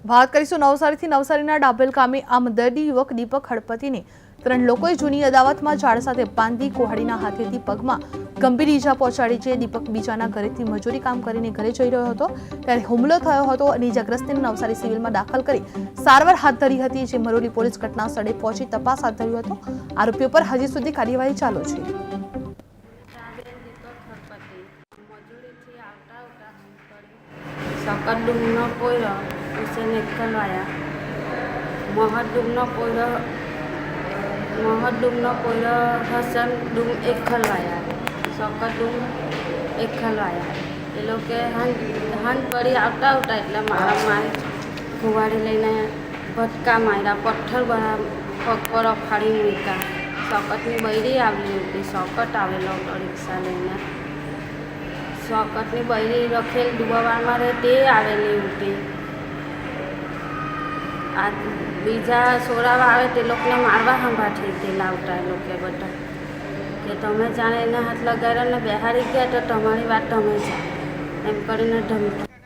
વાત કરીશું નવસારીથી। નવસારીના ડાભેલ ગામે આમ દર્દી યુવક દીપક હળપતિને 3 લોકોએ જૂની અદાવતમાં ઝાડ સાથે બાંધી કુહાડીના હાથેથી પગમાં ગંભીર ઈજા પહોંચાડી છે। દીપક બીજાના ઘરેથી મજૂરી કામ કરીને ઘરે જઈ રહ્યો હતો ત્યારે હુમલો થયો હતો અને ઈજાગ્રસ્તને નવસારી સિવિલમાં દાખલ કરી સારવાર હાથ ધરી હતી, જે મરોલી પોલીસ ઘટના સ્થળે પહોંચી તપાસ હાથ ધર્યો હતો। આરોપીઓ પર હજી સુધી કાર્યવાહી ચાલુ છે। सकटडूमनो पोयरो उसे निकलवाया महडूमनो पोयरो हसन डूम एक खलवाया सकटडूम एक खलवाया ये लोग के हन पड़ी आवता उठा એટલે મારા મારી કુવાડી લઈને ભટકા માર્યા પથ્થર બરા પગ પર અફાડી મૂક્યા। सकटની બૈરી આવેલી હતી, सकट આવેલો રિક્ષા લઈને सकटની બૈરી રખેલ ડુબાવામાં રહે તે આવેલી હતી। આ બીજા સોરાવા આવે તે લોકોને મારવા સંભાળી તે લાવતા એ લોકો બધા કે તમે જાણે એને હાથ લગાડ્યા ને બેહાડી ગયા તો તમારી વાત તમે જ એમ કરીને ધમકી